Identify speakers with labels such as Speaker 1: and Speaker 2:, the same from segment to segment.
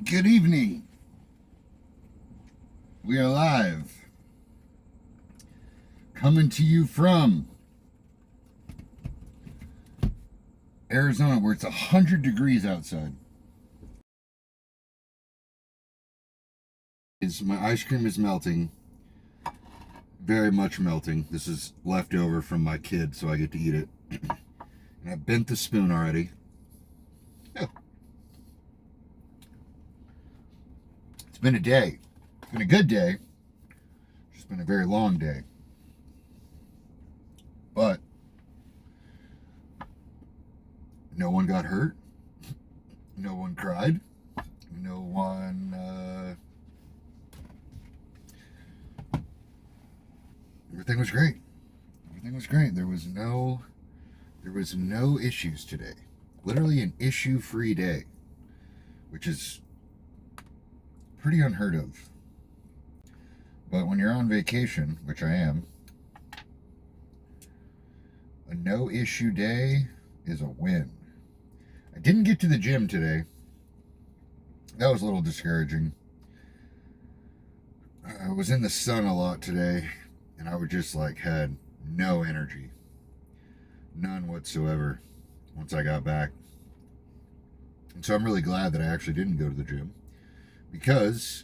Speaker 1: Good evening. We are live. Coming to you from Arizona, where it's 100 degrees outside. My ice cream is melting. Very much melting. This is leftover from my kid, so I get to eat it. And I bent the spoon already. It's been a day. It's been a good day. It's been a very long day. But no one got hurt. No one cried. No one everything was great. Everything was great. There was no issues today. Literally an issue-free day, which is pretty unheard of. But when you're on vacation, which I am, a no-issue day is a win. I didn't get to the gym today. That was a little discouraging. I was in the sun a lot today, and I was just like had no energy. None whatsoever once I got back. And so I'm really glad that I actually didn't go to the gym, because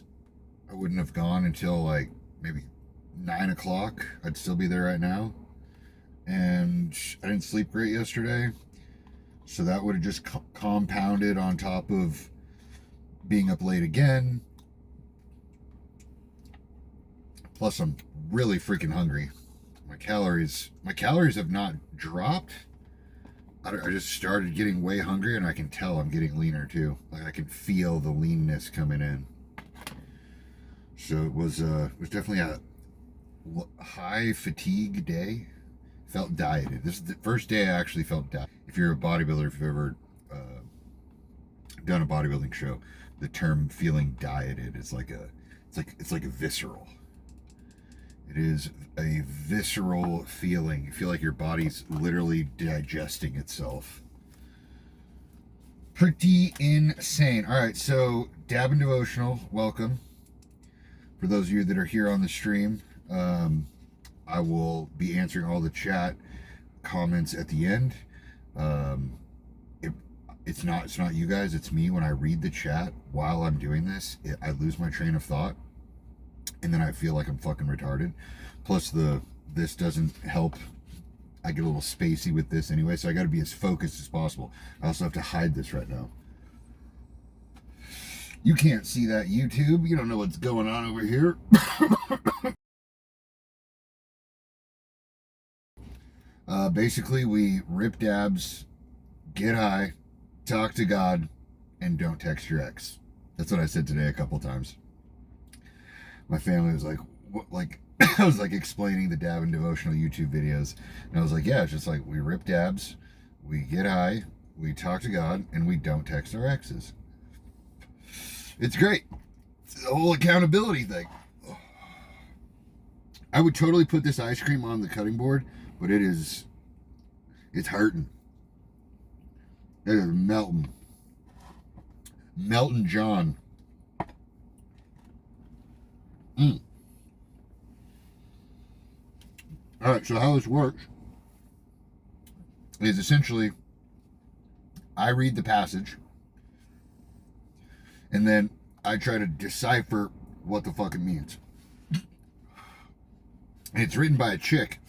Speaker 1: I wouldn't have gone until like maybe 9 o'clock. I'd still be there right now. And I didn't sleep great yesterday. So that would have just compounded on top of being up late again. Plus, I'm really freaking hungry. My calories have not dropped. I just started getting way hungry, and I can tell I'm getting leaner too. Like I can feel the leanness coming in. So it was definitely a high fatigue day. Felt dieted. This is the first day I actually felt dieted. If you're a bodybuilder, if you've ever done a bodybuilding show, the term feeling dieted is it's like a visceral. It is a visceral feeling. You feel like your body's literally digesting itself. Pretty insane. All right, so Dab and Devotional, welcome. For those of you that are here on the stream, I will be answering all the chat comments at the end. It's not you guys, it's me. When I read the chat while I'm doing this, I lose my train of thought, and then I feel like I'm fucking retarded. Plus this doesn't help. I get a little spacey with this anyway, so I got to be as focused as possible. I also have to hide this right now. You can't see that, YouTube. You don't know what's going on over here. Basically, we rip dabs, get high, talk to God, and don't text your ex. That's what I said today a couple times. My family was like, what? Like, I was like explaining the Dab and Devotional YouTube videos, and I was like, yeah, it's just like we rip dabs, we get high, we talk to God, and we don't text our exes. It's great. It's the whole accountability thing. I would totally put this ice cream on the cutting board, but it's hurting. It is melting. Melton John. All right, so how this works is essentially I read the passage, and then I try to decipher what the fuck it means. And it's written by a chick,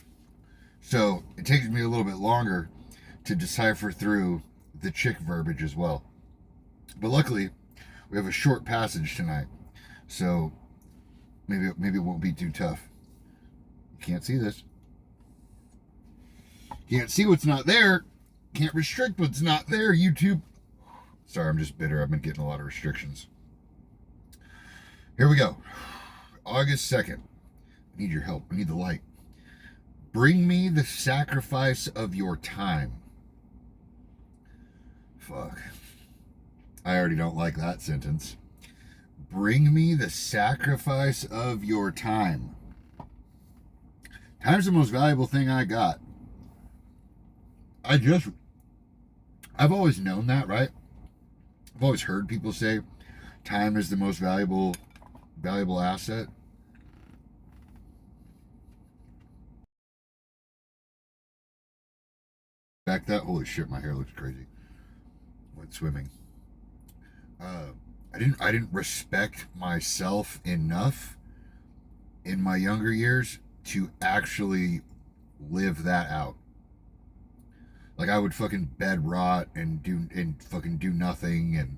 Speaker 1: so it takes me a little bit longer to decipher through the chick verbiage as well. But luckily, we have a short passage tonight, so maybe it won't be too tough. You can't see this. Can't see what's not there. Can't restrict what's not there, YouTube. Sorry, I'm just bitter. I've been getting a lot of restrictions. Here we go. August 2nd. I need your help. I need the light. Bring me the sacrifice of your time. Fuck. I already don't like that sentence. Bring me the sacrifice of your time. Time's the most valuable thing I got. I've always known that, right? I've always heard people say Time is the most valuable asset. Back that, holy shit, my hair looks crazy. Went swimming. I didn't respect myself enough in my younger years to actually live that out. Like, I would fucking bed rot and fucking do nothing and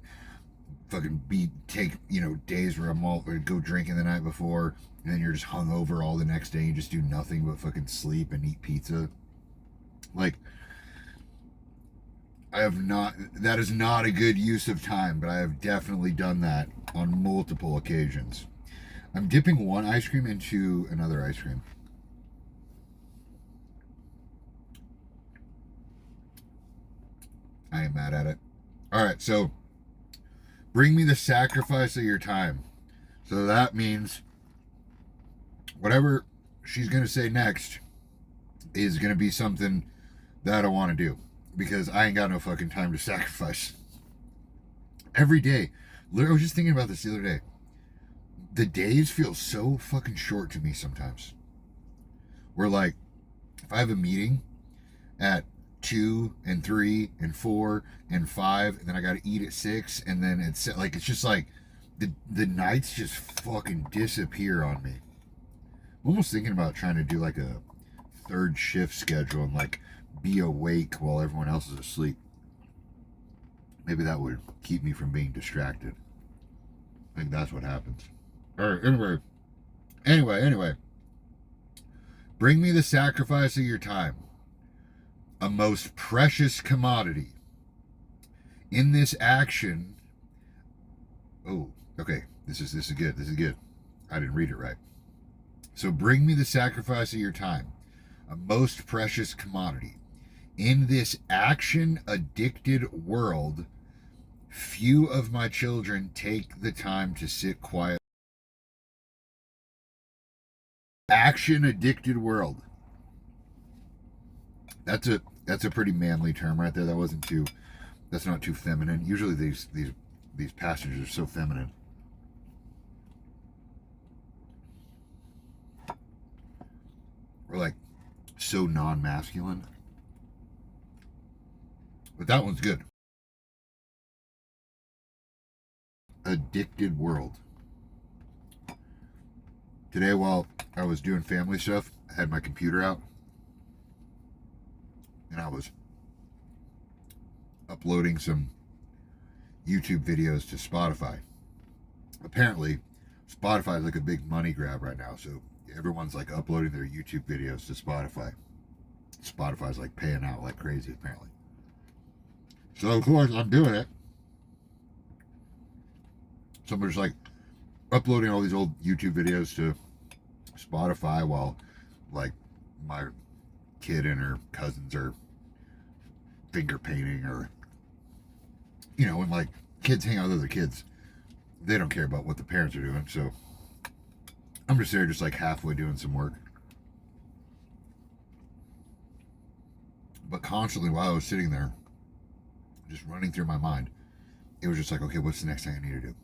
Speaker 1: fucking take days where I'm all go drinking the night before, and then you're just hungover all the next day and just do nothing but fucking sleep and eat pizza. Like, that is not a good use of time, but I have definitely done that on multiple occasions. I'm dipping one ice cream into another ice cream. I am mad at it. All right, so bring me the sacrifice of your time. So that means whatever she's going to say next is going to be something that I want to do, because I ain't got no fucking time to sacrifice. Every day. Literally, I was just thinking about this the other day. The days feel so fucking short to me sometimes. Where, like, if I have a meeting at 2 and 3 and 4 and 5, and then I got to eat at 6, and then it's just like the nights just fucking disappear on me. I'm almost thinking about trying to do like a third shift schedule and like be awake while everyone else is asleep. Maybe that would keep me from being distracted. I think that's what happens. All right, anyway. Bring me the sacrifice of your time. A most precious commodity. In this action, oh, okay, this is good. I didn't read it right. So bring me the sacrifice of your time. A most precious commodity. In this action-addicted world, few of my children take the time to sit quiet. Action-addicted world. That's a pretty manly term right there. That's not too feminine. Usually these passages are so feminine. Or like so non-masculine. But that one's good. Addicted world. Today, while I was doing family stuff, I had my computer out, and I was uploading some YouTube videos to Spotify. Apparently, Spotify is like a big money grab right now, so everyone's like uploading their YouTube videos to Spotify. Spotify's like paying out like crazy, apparently. So of course I'm doing it. Somebody's like uploading all these old YouTube videos to Spotify while like my kid and her cousins are finger painting, or when like kids hang out with other kids, they don't care about what the parents are doing. So I'm just there just like halfway doing some work. But constantly while I was sitting there, just running through my mind, it was just like, okay, what's the next thing I need to do?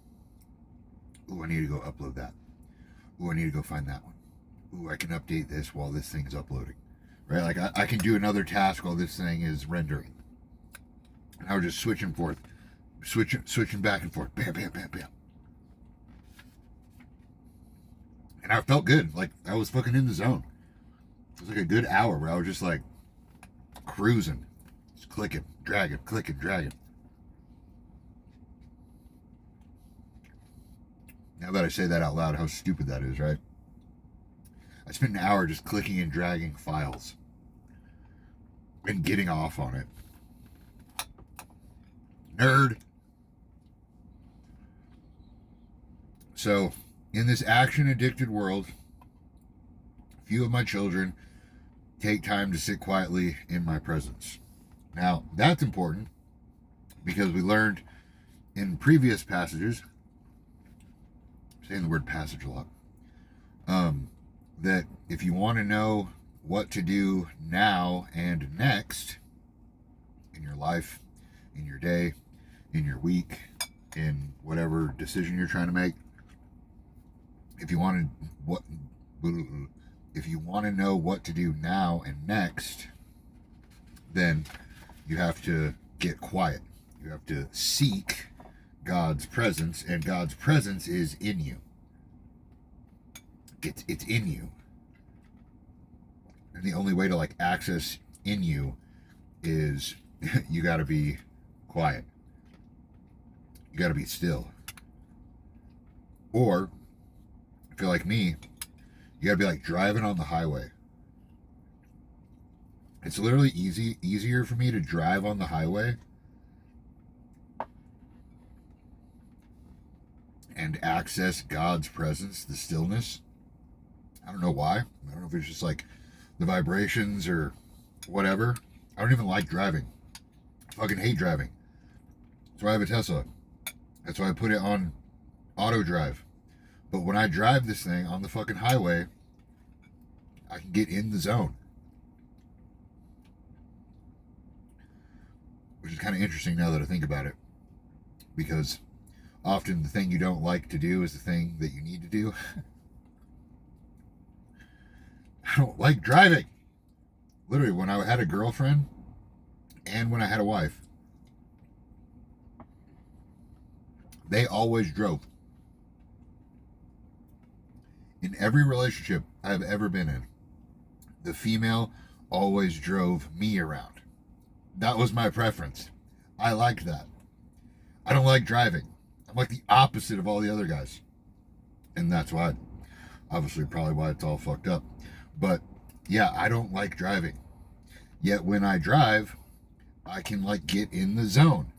Speaker 1: Ooh, I need to go upload that. Ooh, I need to go find that one. Ooh, I can update this while this thing's uploading. Right? Like, I can do another task while this thing is rendering. And I was just switching back and forth. Bam, bam, bam, bam. And I felt good. Like, I was fucking in the zone. It was like a good hour where I was just like cruising. Just clicking, dragging. Now that I say that out loud, how stupid that is, right? I spent an hour just clicking and dragging files and getting off on it. Nerd. So, in this action-addicted world, few of my children take time to sit quietly in my presence. Now, that's important because we learned in previous passages, I'm saying the word passage a lot, that if you want to know what to do now and next in your life, in your day, in your week, in whatever decision you're trying to make. If you want to know what to do now and next, then you have to get quiet. You have to seek God's presence, and God's presence is in you. It's in you. And the only way to like access in you is you got to be quiet. You got to be still. Or if you're like me, you got to be like driving on the highway. It's literally easier for me to drive on the highway and access God's presence, the stillness. I don't know why. I don't know if it's just like the vibrations or whatever. I don't even like driving. I fucking hate driving. That's why I have a Tesla. That's why I put it on auto drive. But when I drive this thing on the fucking highway, I can get in the zone. Which is kind of interesting now that I think about it. Because often the thing you don't like to do is the thing that you need to do. I don't like driving. Literally, when I had a girlfriend and when I had a wife, they always drove. In every relationship I've ever been in, the female always drove me around. That was my preference. I liked that. I don't like driving. I'm like the opposite of all the other guys. And that's why, obviously, probably why it's all fucked up. But yeah, I don't like driving. Yet when I drive, I can like get in the zone.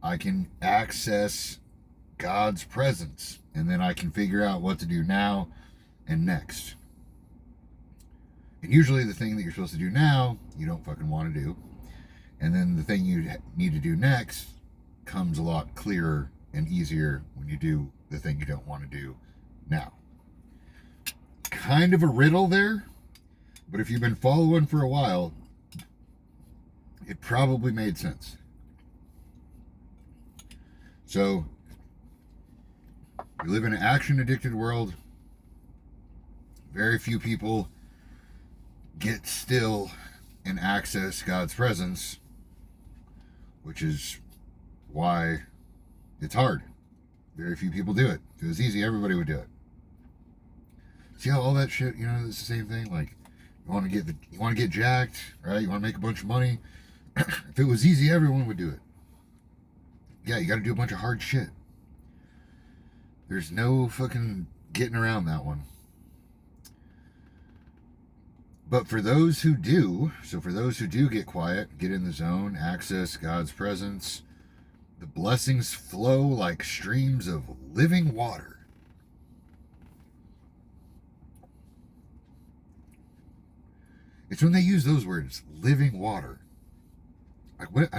Speaker 1: I can access God's presence. And then I can figure out what to do now and next. And usually the thing that you're supposed to do now, you don't fucking want to do. And then the thing you need to do next comes a lot clearer and easier when you do the thing you don't want to do now. Kind of a riddle there, but if you've been following for a while, it probably made sense. So, we live in an action-addicted world. Very few people get still and access God's presence, which is why it's hard. Very few people do it. If it was easy, everybody would do it. See how all that shit, it's the same thing. Like, you want to get jacked, right? You want to make a bunch of money. If it was easy, everyone would do it. Yeah, you got to do a bunch of hard shit. There's no fucking getting around that one. But for those who do, get quiet, get in the zone, access God's presence, the blessings flow like streams of living water. It's when they use those words, living water. Like, what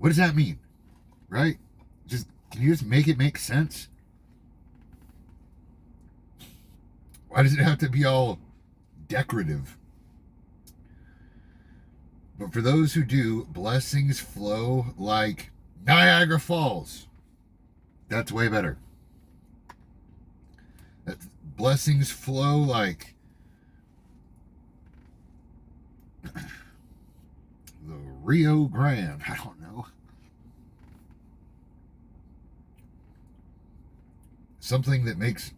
Speaker 1: does that mean? Right? Can you just make it make sense? Why does it have to be all decorative? But for those who do, blessings flow like Niagara Falls. That's way better. Blessings flow like the Rio Grande. I don't know. Something that makes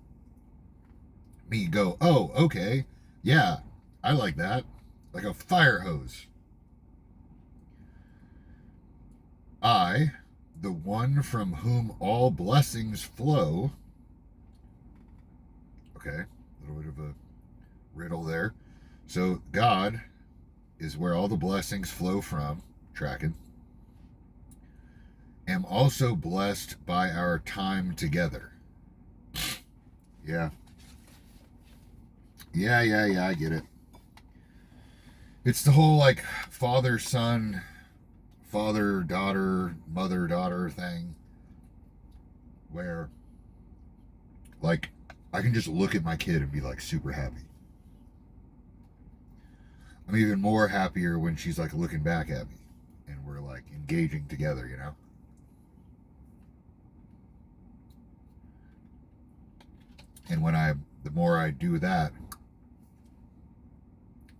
Speaker 1: me go, oh, okay, yeah, I like that. Like a fire hose. I, the one from whom all blessings flow. Okay, a little bit of a riddle there. So God is where all the blessings flow from. Tracking. Am also blessed by our time together. Yeah. Yeah, I get it. It's the whole like father, son, father, daughter, mother, daughter thing. Where like I can just look at my kid and be like super happy. I'm even more happier when she's like looking back at me and we're like engaging together, And the more I do that,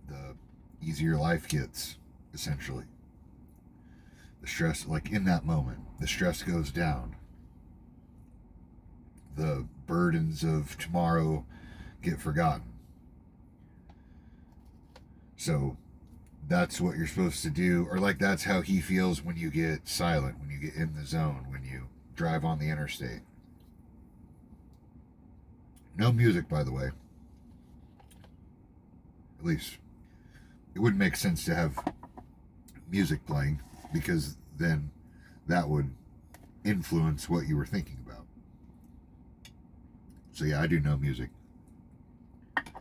Speaker 1: the easier life gets, essentially. The stress, like in that moment, the stress goes down. The burdens of tomorrow get forgotten. So that's what you're supposed to do, or like that's how he feels when you get silent, when you get in the zone, when you drive on the interstate. No music, by the way. At least it wouldn't make sense to have music playing, because then that would influence what you were thinking about. So yeah, I do no music.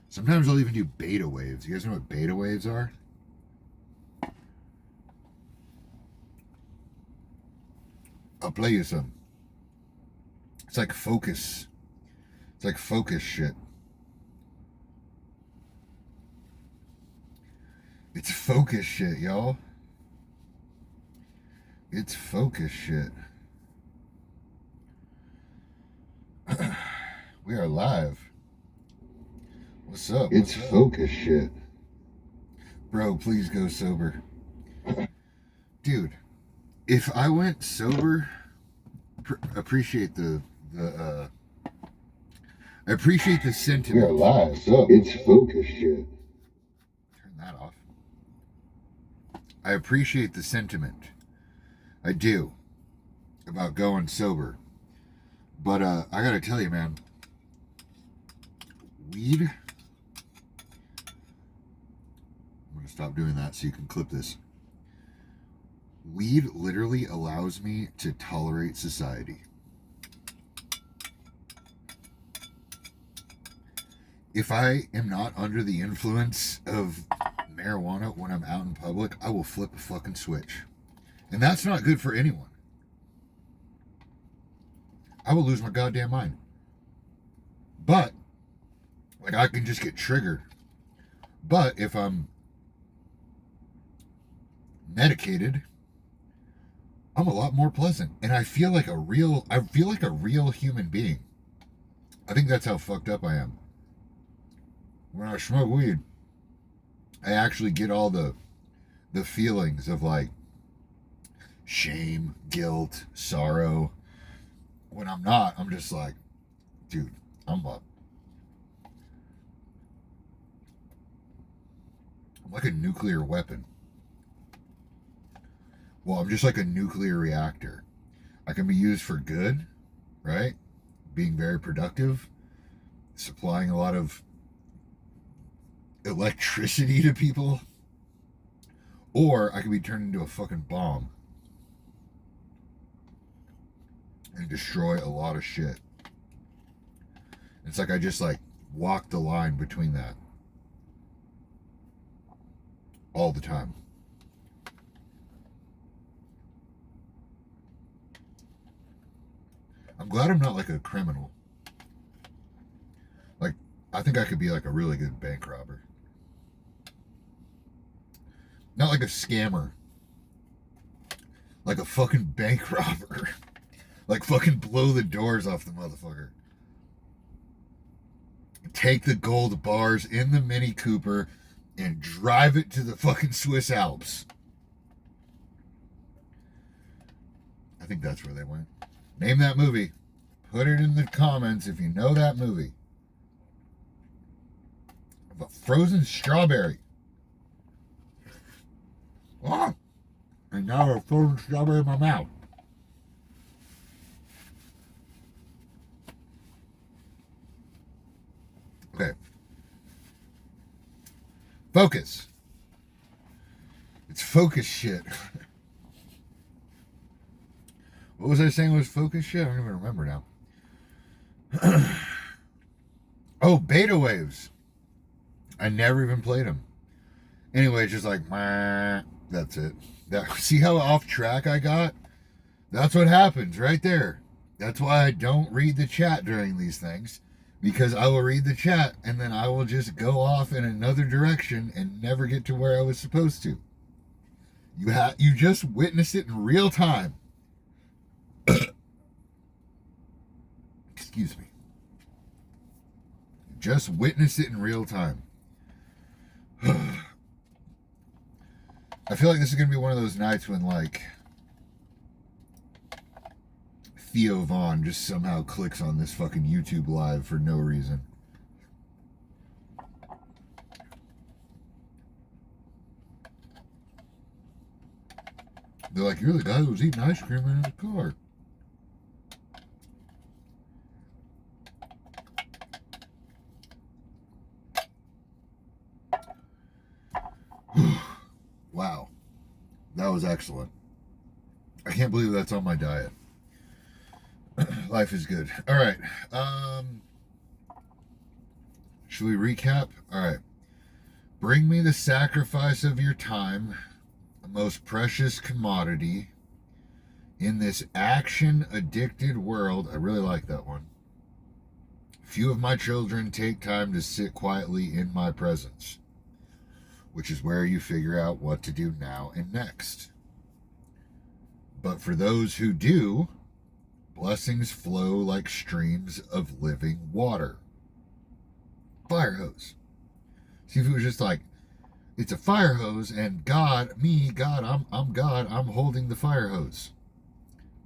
Speaker 1: Sometimes I'll even do beta waves. You guys know what beta waves are? I'll play you some. It's like focus. It's like focus shit. It's focus shit, y'all. It's focus shit. We are live. What's up? It's focus shit. Bro, please go sober. Dude, if I went sober, appreciate the I appreciate the sentiment. We are live, so it's focus shit. Turn that off. I appreciate the sentiment. I do. About going sober. But I gotta tell you, man, weed, I'm gonna stop doing that so you can clip this. Weed literally allows me to tolerate society. If I am not under the influence of marijuana when I'm out in public, I will flip a fucking switch. And that's not good for anyone. I will lose my goddamn mind. But, like, I can just get triggered. But if I'm medicated, I'm a lot more pleasant. And I feel like a real human being. I think that's how fucked up I am. When I smoke weed, I actually get all the feelings of like shame, guilt, sorrow. When I'm not, I'm just like, dude, I'm like a nuclear weapon. Well, I'm just like a nuclear reactor. I can be used for good, right? Being very productive, supplying a lot of electricity to people. Or I can be turned into a fucking bomb and destroy a lot of shit. It's like I just like walk the line between that all the time. I'm glad I'm not like a criminal. Like, I think I could be like a really good bank robber. Not like a scammer. Like a fucking bank robber. Like fucking blow the doors off the motherfucker. Take the gold bars in the Mini Cooper and drive it to the fucking Swiss Alps. I think that's where they went. Name that movie. Put it in the comments if you know that movie. A frozen strawberry. Oh, and now a frozen strawberry in my mouth. Okay. Focus. It's focus shit. What was I saying was focus shit? I don't even remember now. Oh, beta waves. I never even played them. Anyway, just like, that's it. See how off track I got? That's what happens right there. That's why I don't read the chat during these things. Because I will read the chat and then I will just go off in another direction and never get to where I was supposed to. You just witnessed it in real time. Excuse me. Just witness it in real time. I feel like this is going to be one of those nights when, like, Theo Vaughn just somehow clicks on this fucking YouTube live for no reason. They're like, you're the guy who was eating ice cream in his car. Wow. That was excellent. I can't believe that's on my diet. Life is good. All right. Should we recap? All right. Bring me the sacrifice of your time, the most precious commodity in this action-addicted world. I really like that one. Few of my children take time to sit quietly in my presence, which is where you figure out what to do now and next. But for those who do, blessings flow like streams of living water. Fire hose. See, if it was just like, it's a fire hose and God, I'm God, I'm holding the fire hose.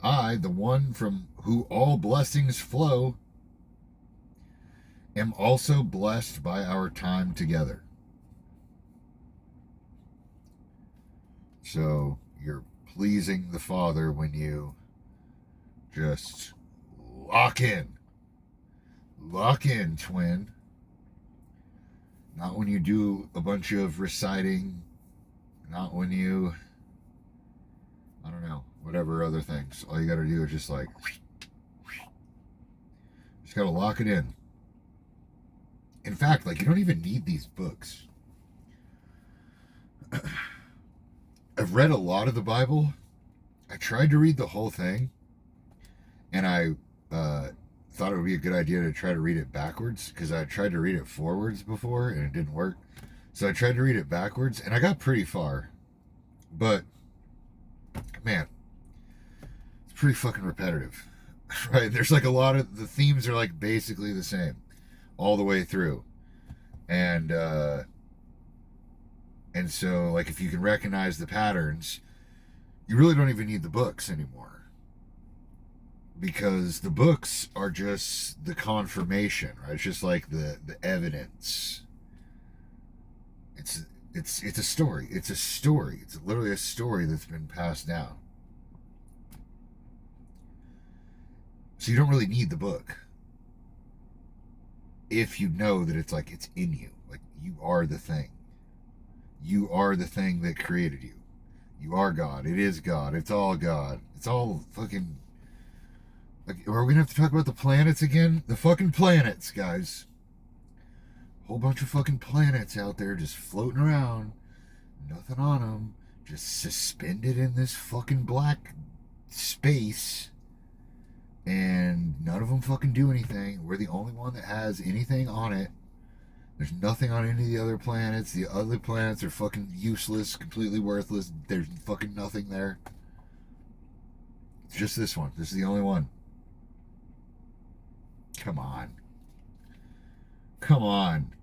Speaker 1: I, the one from who all blessings flow, am also blessed by our time together. So you're pleasing the Father when you just lock in. Lock in, twin. Not when you do a bunch of reciting. Not when you, I don't know, whatever other things. All you got to do is just like, just got to lock it in. In fact, like, you don't even need these books. I've read a lot of the Bible. I tried to read the whole thing, and I thought it would be a good idea to try to read it backwards, because I tried to read it forwards before, and it didn't work. So I tried to read it backwards, and I got pretty far. But, man, it's pretty fucking repetitive, right? There's like a lot of, the themes are like basically the same all the way through. And so, like, if you can recognize the patterns, you really don't even need the books anymore. Because the books are just the confirmation, right? It's just like the evidence. It's a story. It's a story. It's literally a story that's been passed down. So you don't really need the book. If you know that it's like, it's in you. Like, you are the thing. You are the thing that created you. You are God. It is God. It's all God. It's all fucking... Like, are we going to have to talk about the planets again? The fucking planets, guys. Whole bunch of fucking planets out there just floating around. Nothing on them. Just suspended in this fucking black space. And none of them fucking do anything. We're the only one that has anything on it. There's nothing on any of the other planets. The other planets are fucking useless, completely worthless. There's fucking nothing there. It's just this one. This is the only one. Come on. Come on.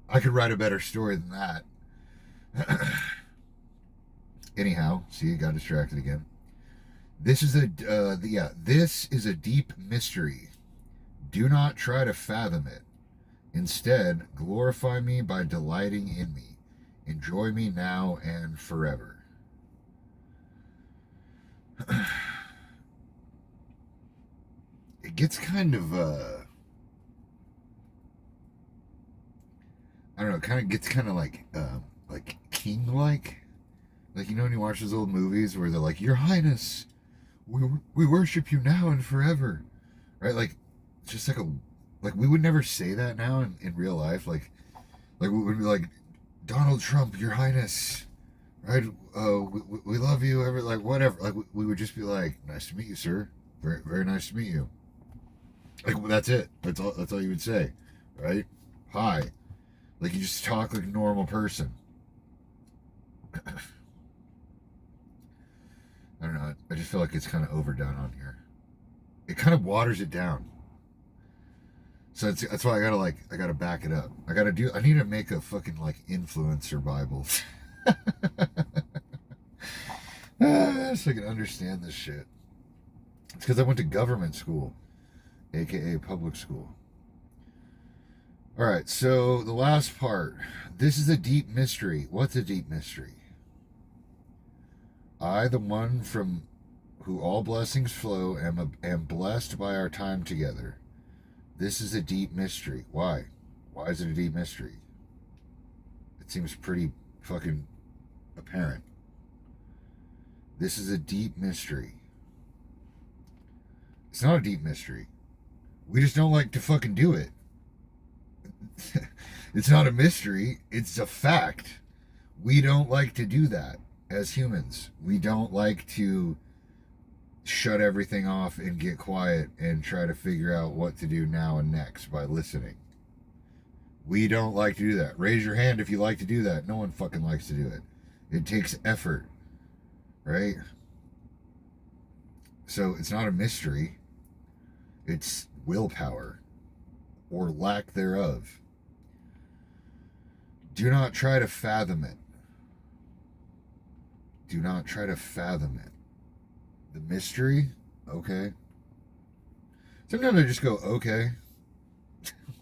Speaker 1: I could write a better story than that. Anyhow, see, I got distracted again. This is this is a deep mystery. Do not try to fathom it. Instead, glorify me by delighting in me. Enjoy me now and forever. It gets kind of, I don't know, kind of gets kind of like king-like. Like, you know when you watch those old movies where they're like, Your Highness, we worship you now and forever. Right? Like, it's just like like, we would never say that now in real life. Like we would be like, Donald Trump, Your Highness, right? We love you, like, whatever. Like, we would just be like, nice to meet you, sir. Very, very nice to meet you. Like, well, that's it. That's all you would say, right? Hi. Like, you just talk like a normal person. I don't know. I just feel like it's kind of overdone on here. It kind of waters it down. So that's why I gotta back it up. I need to make a fucking like influencer Bible. So I can understand this shit. It's because I went to government school, aka public school. All right, so the last part. This is a deep mystery. What's a deep mystery? I, the one from who all blessings flow, am blessed by our time together. This is a deep mystery. Why? Why is it a deep mystery? It seems pretty fucking apparent. This is a deep mystery. It's not a deep mystery. We just don't like to fucking do it. It's not a mystery. It's a fact. We don't like to do that as humans. We don't like to shut everything off and get quiet and try to figure out what to do now and next by listening. We don't like to do that. Raise your hand if you like to do that. No one fucking likes to do it. It takes effort, right? So it's not a mystery. It's willpower or lack thereof. Do not try to fathom it. Do not try to fathom it. The mystery, okay. Sometimes I just go, okay.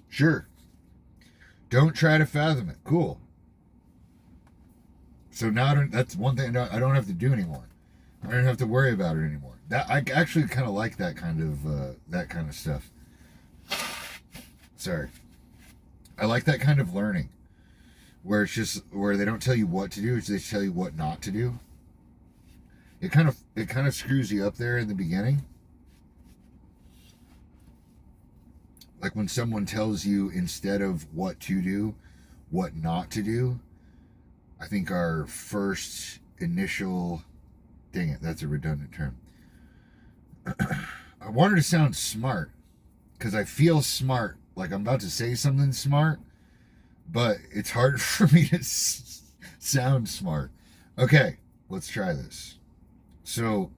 Speaker 1: Sure. Don't try to fathom it. Cool. So now that's one thing I don't have to do anymore. I don't have to worry about it anymore. That I actually kind of like that kind of stuff. Sorry. I like that kind of learning, where it's just where they don't tell you what to do, it's they tell you what not to do. It kind of screws you up there in the beginning. Like when someone tells you instead of what to do, what not to do. I think our first initial, dang it, that's a redundant term. I wanted to sound smart because I feel smart, like I'm about to say something smart, but it's hard for me to sound smart. Okay, let's try this. So,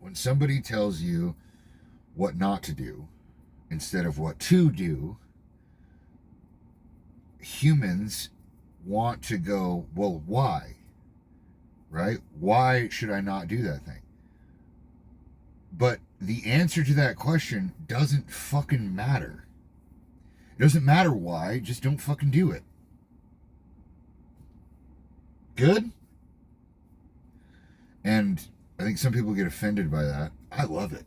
Speaker 1: when somebody tells you what not to do instead of what to do, humans want to go, well, why? Right? Why should I not do that thing? But the answer to that question doesn't fucking matter. It doesn't matter why, just don't fucking do it. Good? And I think some people get offended by that. I love it.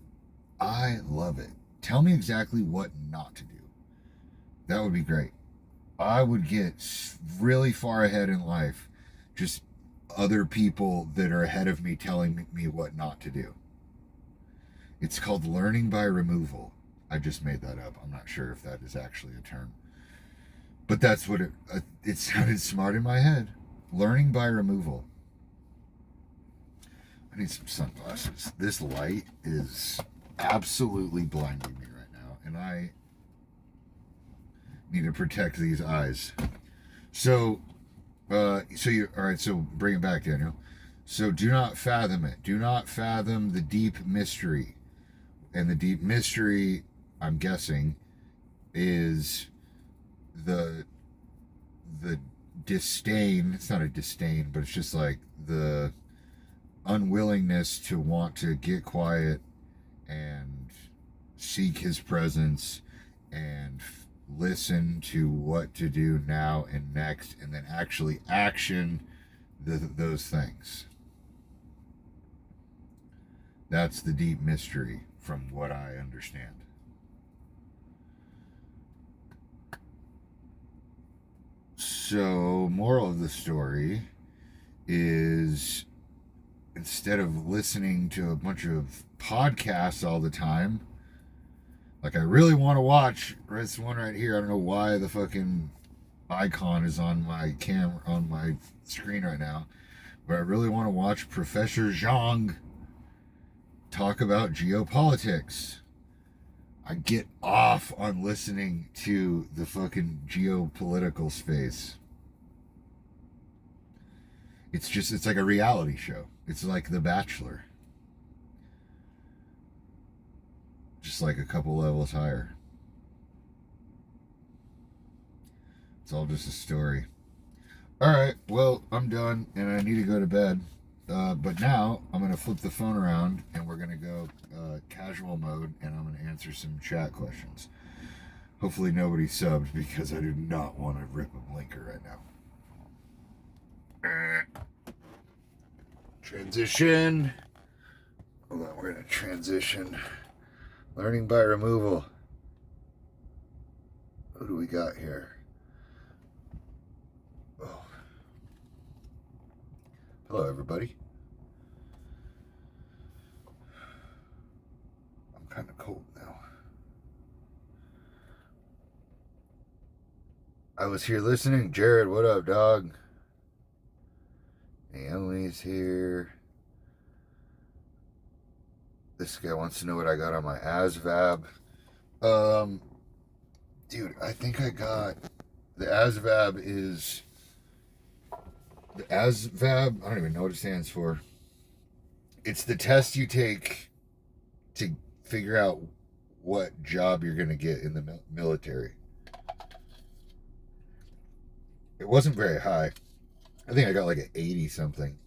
Speaker 1: I love it. Tell me exactly what not to do. That would be great. I would get really far ahead in life, just other people that are ahead of me telling me what not to do. It's called learning by removal. I just made that up. I'm not sure if that is actually a term. But that's what it sounded smart in my head. Learning by removal. I need some sunglasses. This light is absolutely blinding me right now, and I need to protect these eyes. So bring it back, Daniel. So do not fathom it. Do not fathom the deep mystery. And the deep mystery, I'm guessing, is the disdain. It's not a disdain, but it's just like the unwillingness to want to get quiet and seek his presence and listen to what to do now and next, and then actually action those things. That's the deep mystery from what I understand. So, moral of the story is, instead of listening to a bunch of podcasts all the time, like I really want to watch this one right here. I don't know why the fucking icon is on my camera, on my screen right now, but I really want to watch Professor Zhang talk about geopolitics. I get off on listening to the fucking geopolitical space. It's like a reality show. It's like The Bachelor. Just like a couple levels higher. It's all just a story. All right, well, I'm done, and I need to go to bed. But now I'm going to flip the phone around, and we're going to go casual mode, and I'm going to answer some chat questions. Hopefully nobody subbed, because I do not want to rip a blinker right now. Transition. Hold on, we're going to transition. Learning by removal. Who do we got here? Oh. Hello, everybody. I'm kind of cold now. I was here listening. Jared, what up, dog? Emily's here. This guy wants to know what I got on my ASVAB. Dude, I think I got... The ASVAB is... The ASVAB, I don't even know what it stands for. It's the test you take to figure out what job you're going to get in the military. It wasn't very high. I think I got like an 80 something.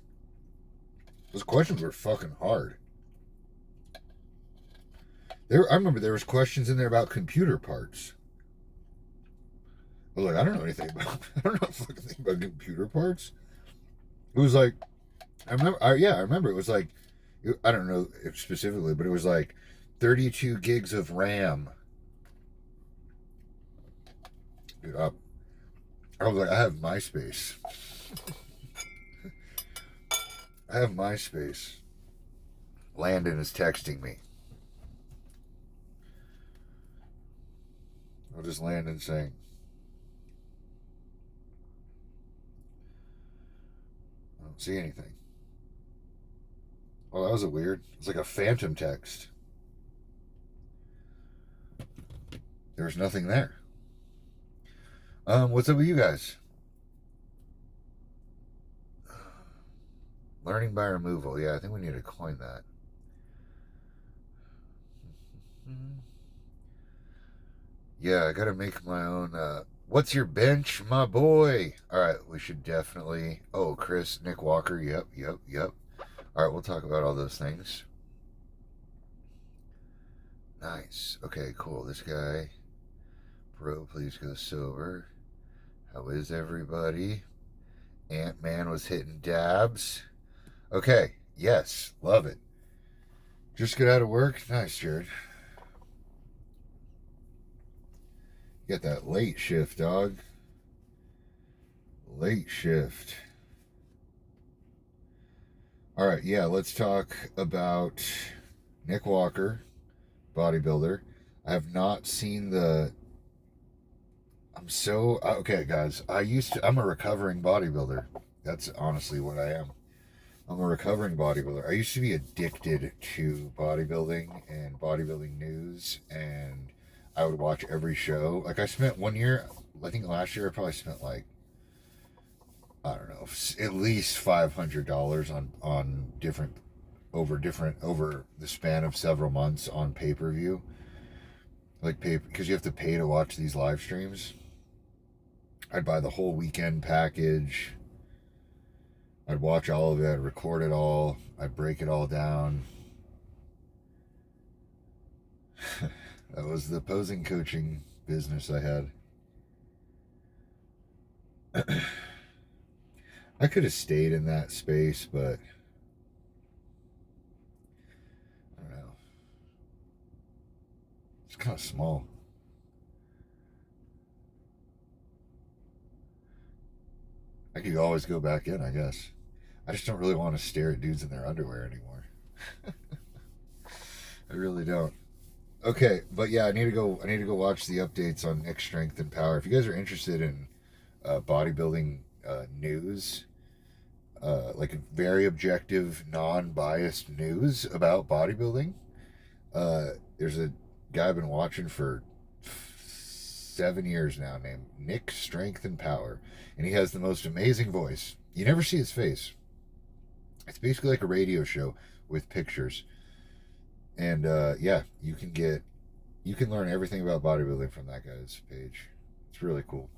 Speaker 1: Those questions were fucking hard. I remember there was questions in there about computer parts. I was like, I don't know anything about. I don't know a fucking thing about computer parts. It was like, I remember it was like, I don't know if specifically, but it was like 32 gigs of RAM. Dude, I was like, I have MySpace. I have MySpace. Landon is texting me. I'll just Landon saying. I don't see anything. Oh, that was weird. It's like a phantom text. There's nothing there. What's up with you guys? Learning by removal. Yeah, I think we need to coin that. Yeah, I gotta make my own. What's your bench, my boy? All right, we should definitely. Oh, Chris, Nick Walker. Yep. All right, we'll talk about all those things. Nice. Okay, cool. This guy. Bro, please go sober. How is everybody? Ant-Man was hitting dabs. Okay, yes, love it. Just got out of work. Nice, Jared. You got that late shift, dog. Late shift. All right, yeah, let's talk about Nick Walker, bodybuilder. I have not seen the... Okay, guys, I'm a recovering bodybuilder. That's honestly what I am. I'm a recovering bodybuilder. I used to be addicted to bodybuilding and bodybuilding news, and I would watch every show. Like, I spent 1 year, I think last year, I probably spent like, I don't know, at least $500 on over the span of several months on pay-per-view. Like, because you have to pay to watch these live streams. I'd buy the whole weekend package. I'd watch all of it. I'd record it all. I'd break it all down. That was the posing coaching business I had. I could have stayed in that space, but I don't know. It's kind of small. I could always go back in, I guess. I just don't really want to stare at dudes in their underwear anymore. I really don't. Okay, but yeah, I need to go watch the updates on Nick's Strength and Power. If you guys are interested in bodybuilding news, like very objective, non-biased news about bodybuilding, there's a guy I've been watching for 7 years now named Nick Strength and Power, and he has the most amazing voice. You never see his face. It's basically like a radio show with pictures, and yeah, you can learn everything about bodybuilding from that guy's page. It's really cool.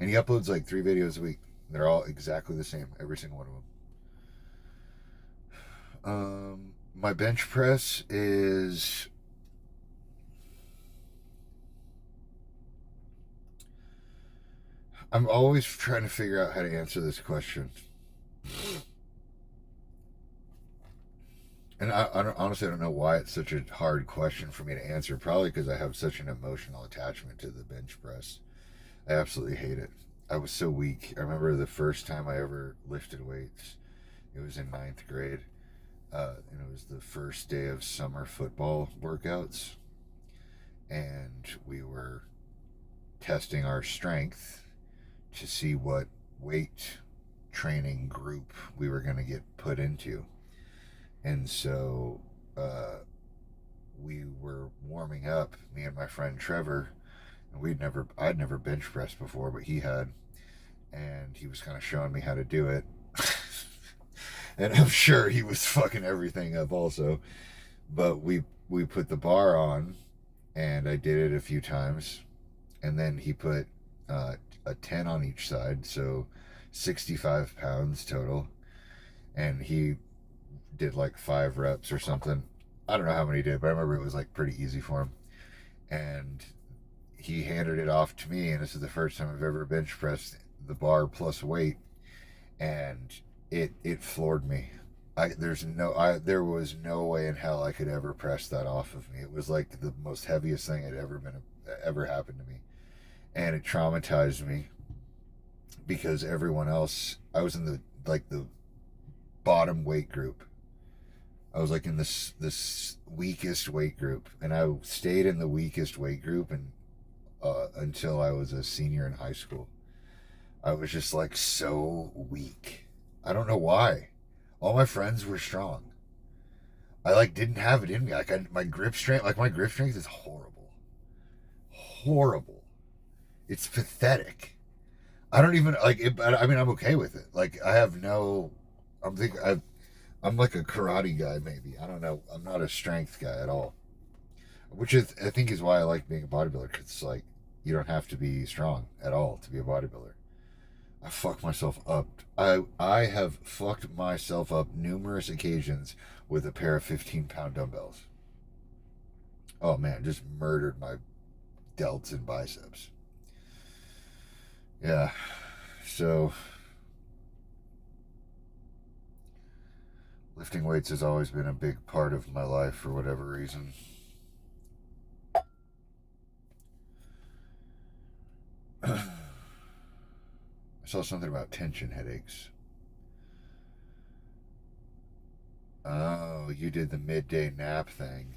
Speaker 1: And he uploads like 3 videos a week. They're all exactly the same, every single one of them. My bench press is... I'm always trying to figure out how to answer this question. And honestly, I don't know why it's such a hard question for me to answer. Probably because I have such an emotional attachment to the bench press. I absolutely hate it. I was so weak. I remember the first time I ever lifted weights. It was in 9th grade. And it was the first day of summer football workouts. And we were testing our strength to see what weight training group we were going to get put into. And so we were warming up, me and my friend Trevor, and I'd never bench pressed before, but he had, and he was kind of showing me how to do it. And I'm sure he was fucking everything up also. But we put the bar on, and I did it a few times, and then he put a 10 on each side, so 65 pounds total, and he did like 5 reps or something. I don't know how many he did, but I remember it was like pretty easy for him. And he handed it off to me, and this is the first time I've ever bench pressed the bar plus weight, and it floored me. There was no way in hell I could ever press that off of me. It was like the most heaviest thing that ever happened to me, and it traumatized me because everyone else, I was in the bottom weight group. I was like in this weakest weight group, and I stayed in the weakest weight group and until I was a senior in high school. I was just like so weak. I don't know why. All my friends were strong. I like didn't have it in me. My grip strength is horrible. Horrible. It's pathetic. I don't even like it. I mean, I'm okay with it. Like I'm like a karate guy, maybe. I don't know. I'm not a strength guy at all. Which is, I think, is why I like being a bodybuilder. Because it's like, you don't have to be strong at all to be a bodybuilder. I fuck myself up. I have fucked myself up numerous occasions with a pair of 15-pound dumbbells. Oh man, just murdered my delts and biceps. Yeah. So lifting weights has always been a big part of my life for whatever reason. I saw something about tension headaches. Oh, you did the midday nap thing.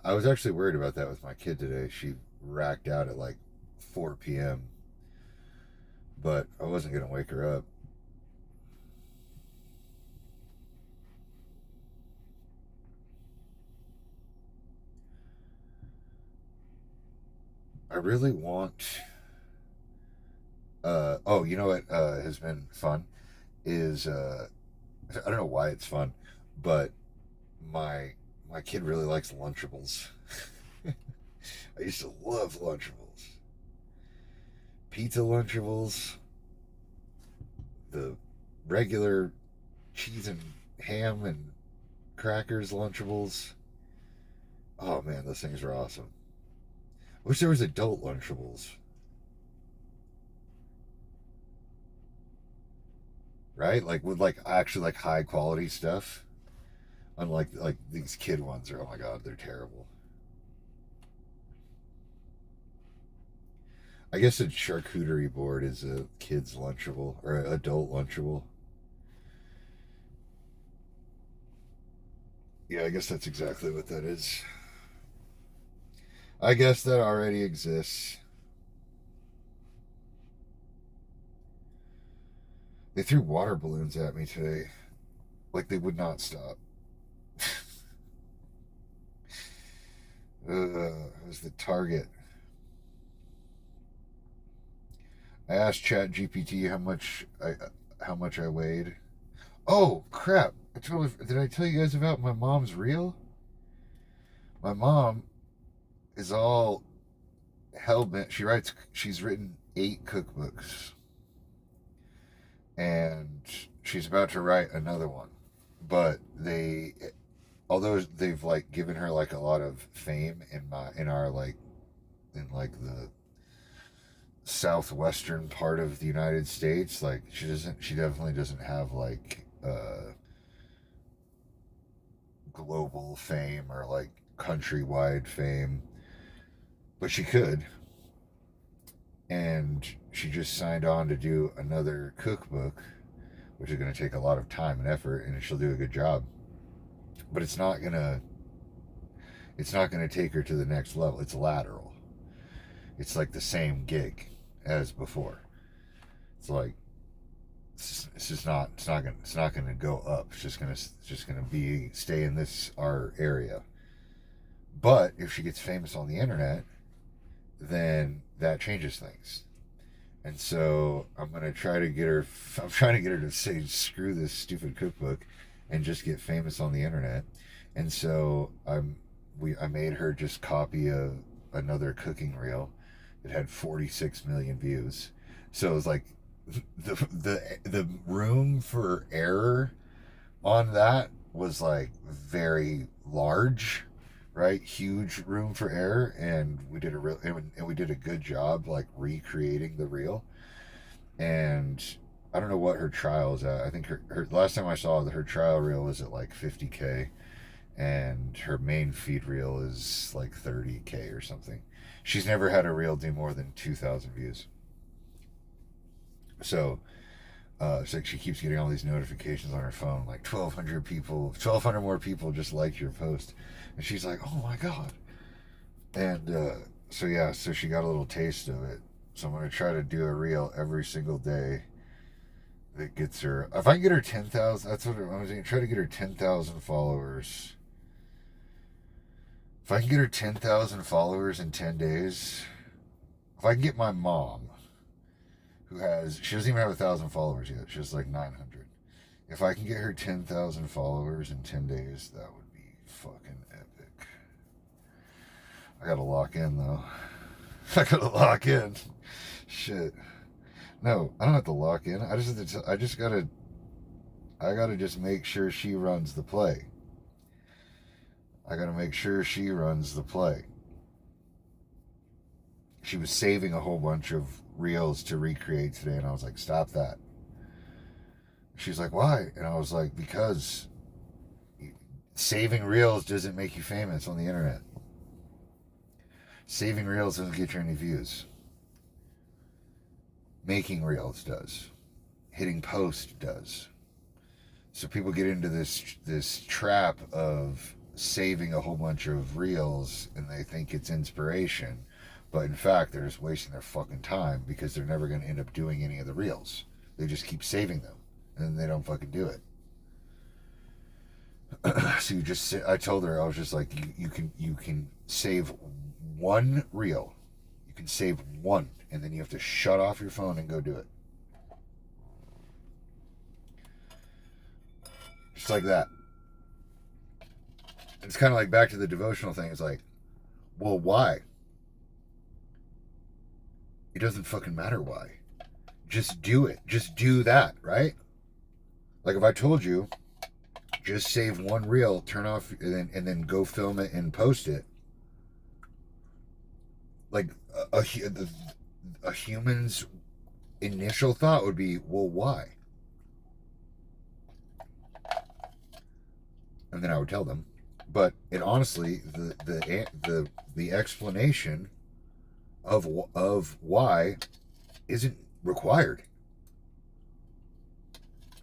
Speaker 1: I was actually worried about that with my kid today. She racked out at like 4 p.m. But I wasn't going to wake her up. I really want... oh, you know what has been fun? Is... I don't know why it's fun, but my kid really likes Lunchables. I used to love Lunchables. Pizza Lunchables, the regular cheese and ham and crackers Lunchables. Oh man, those things are awesome. I wish there was adult Lunchables. Right? Like with like actually like high quality stuff. Unlike like these kid ones are, oh my god, they're terrible. I guess a charcuterie board is a kid's Lunchable or an adult Lunchable. Yeah, I guess that's exactly what that is. I guess that already exists. They threw water balloons at me today. Like they would not stop. It was the target. I asked ChatGPT how much I weighed. Oh crap! Did I tell you guys about my mom's reel? My mom is all hell bent. She's written 8 cookbooks, and she's about to write another one. But although they've like given her like a lot of fame in our like in like the southwestern part of the United States, like she definitely doesn't have like global fame or like countrywide fame, but she could. And she just signed on to do another cookbook, which is going to take a lot of time and effort, and she'll do a good job. But it's not gonna take her to the next level. It's lateral. It's like the same gig as before. It's like it's not gonna go up. It's just gonna stay in our area. But if she gets famous on the internet, then that changes things. And so I'm trying to get her to say screw this stupid cookbook and just get famous on the internet. And so I made her just copy another cooking reel. It had 46 million views. So it was like the room for error on that was like very large, right? Huge room for error, and we did a good job like recreating the reel. And I don't know what her trial is at. I think her last time I saw her trial reel was at like 50K, and her main feed reel is like 30K or something. She's never had a reel do more than 2,000 views. So it's like she keeps getting all these notifications on her phone, like 1,200 more people just liked your post. And she's like, oh my God. And so she got a little taste of it. So I'm going to try to do a reel every single day that gets her. If I can get her 10,000, that's what I was going to try to get her 10,000 followers. If I can get her 10,000 followers in 10 days, if I can get my mom, she doesn't even have 1,000 followers yet. She has like 900. If I can get her 10,000 followers in 10 days, that would be fucking epic. I gotta lock in though. I gotta lock in. Shit. No, I don't have to lock in. I gotta just make sure she runs the play. I gotta make sure she runs the play. She was saving a whole bunch of reels to recreate today, and I was like, stop that. She's like, why? And I was like, because saving reels doesn't make you famous on the internet. Saving reels doesn't get you any views. Making reels does. Hitting post does. So people get into this trap of saving a whole bunch of reels, and they think it's inspiration. But in fact, they're just wasting their fucking time, because they're never going to end up doing any of the reels. They just keep saving them, and then they don't fucking do it. So I told her, I was just like, you can save one reel. You can save one, and then you have to shut off your phone and go do it. Just like that. It's kind of like back to the devotional thing. It's like, well, why? It doesn't fucking matter why. Just do it. Just do that, right? Like if I told you, just save one reel, turn off, and then go film it and post it. Like a human's initial thought would be, well, why? And then I would tell them. But honestly, the explanation of why isn't required.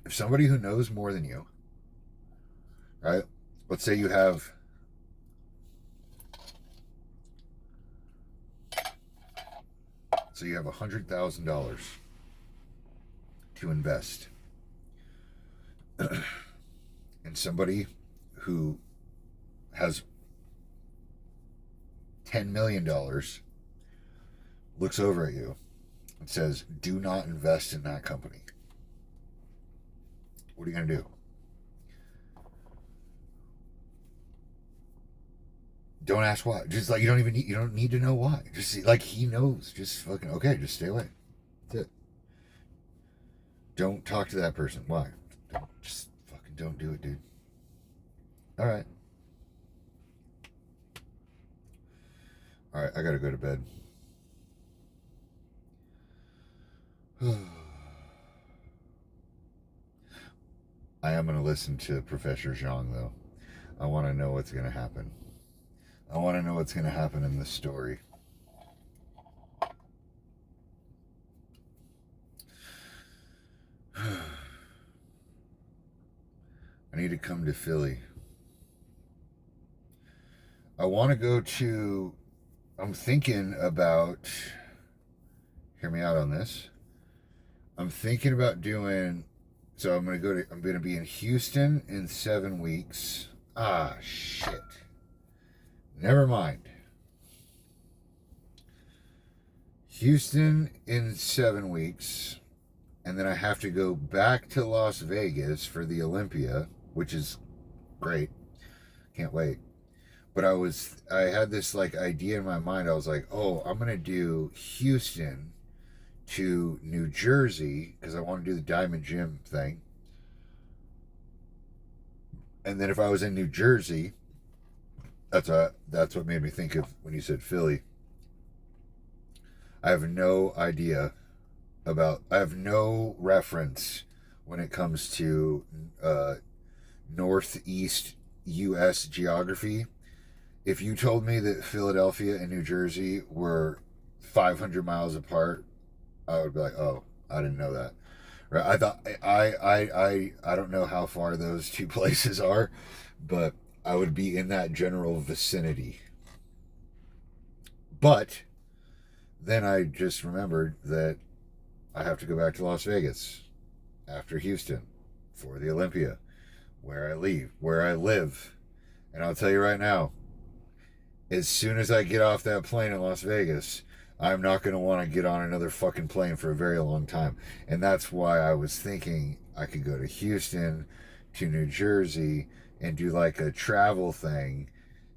Speaker 1: If somebody who knows more than you, right? Let's say you have $100,000 to invest, and somebody who has $10 million looks over at you and says, do not invest in that company. What are you going to do? Don't ask why. Just like, you don't need to know why. Just like, he knows. Just fucking, okay, just stay away. That's it. Don't talk to that person. Why? Just fucking don't do it, dude. All right. All right, I gotta go to bed. I am gonna listen to Professor Zhang, though. I want to know what's gonna happen. I want to know what's gonna happen in this story. I need to come to Philly. I want to go to. I'm thinking about. Hear me out on this. I'm thinking about doing. So I'm gonna be in Houston in 7 weeks. Ah, shit. Never mind. Houston in 7 weats, and then I have to go back to Las Vegas for the Olympia, which is great. Can't wait. But I had this like idea in my mind. I was like, oh, I'm gonna do Houston to New Jersey because I want to do the Diamond Gym thing. And then if I was in New Jersey, that's what made me think of when you said Philly. I have no idea I have no reference when it comes to Northeast U.S. geography. If you told me that Philadelphia and New Jersey were 500 miles apart, I would be like, oh, I didn't know that. Right? I thought I don't know how far those two places are, but I would be in that general vicinity. But then I just remembered that I have to go back to Las Vegas after Houston for the Olympia, where I live. And I'll tell you right now, as soon as I get off that plane in Las Vegas, I'm not going to want to get on another fucking plane for a very long time. And that's why I was thinking I could go to Houston, to New Jersey, and do like a travel thing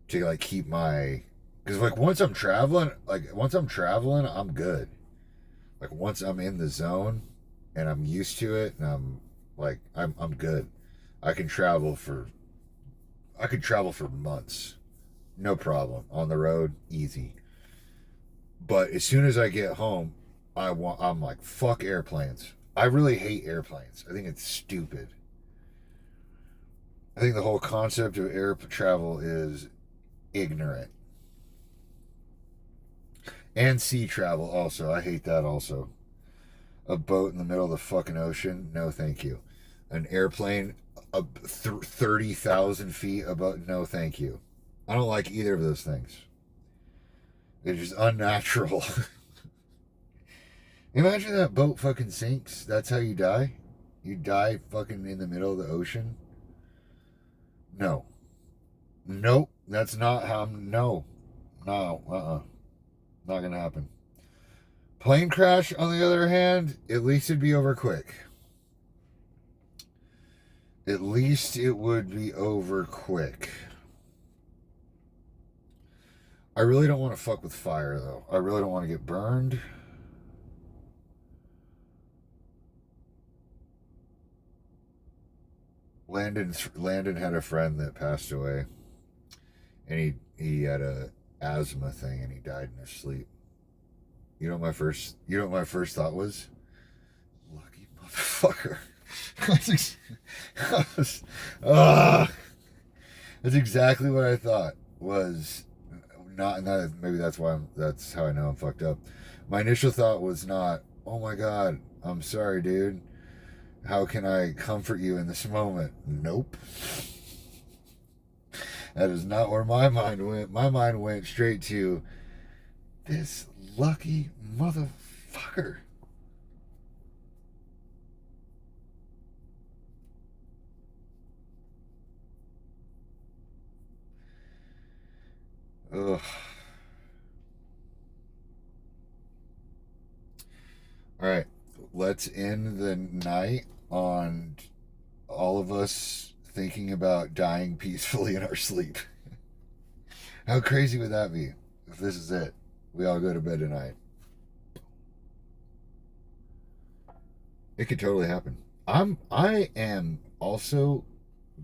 Speaker 1: to like keep my... Because like once I'm traveling, I'm good. Like once I'm in the zone and I'm used to it, and I'm good. I can travel for months. No problem. On the road, easy. But as soon as I get home, I'm like, fuck airplanes. I really hate airplanes. I think it's stupid. I think the whole concept of air travel is ignorant. And sea travel also. I hate that also. A boat in the middle of the fucking ocean? No, thank you. An airplane 30,000 feet above? No, thank you. I don't like either of those things. They're just unnatural. Imagine that boat fucking sinks. That's how you die? You die fucking in the middle of the ocean? No. Nope. That's not how... No. No. Not gonna happen. Plane crash, on the other hand, at least it'd be over quick. At least it would be over quick. I really don't want to fuck with fire, though. I really don't want to get burned. Landon had a friend that passed away, and he had a asthma thing, and he died in his sleep. You know what my first thought was? Lucky motherfucker. That's exactly what I thought. Was not maybe that's how I know I'm fucked up. My initial thought was not, oh my god, I'm sorry, dude. How can I comfort you in this moment? Nope. That is not where my mind went. My mind went straight to this lucky motherfucker. Ugh. All right, let's end the night on all of us thinking about dying peacefully in our sleep. How crazy would that be if this is it? We all go to bed tonight. It could totally happen. I am also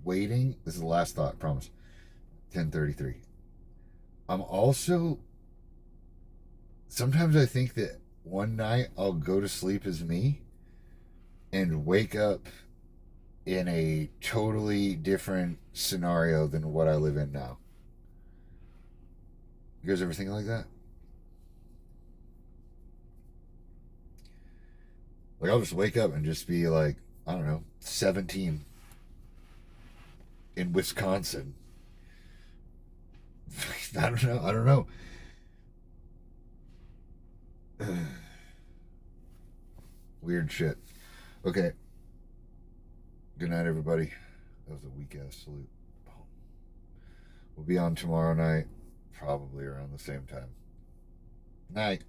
Speaker 1: waiting. This is the last thought, I promise. 10:33. I'm also sometimes I think that one night I'll go to sleep as me and wake up in a totally different scenario than what I live in now. You guys ever think like that? Like I'll just wake up and just be like, I don't know, 17 in Wisconsin. I don't know. I don't know. Weird shit. Okay. Good night, everybody. That was a weak ass salute. We'll be on tomorrow night, probably around the same time. Night.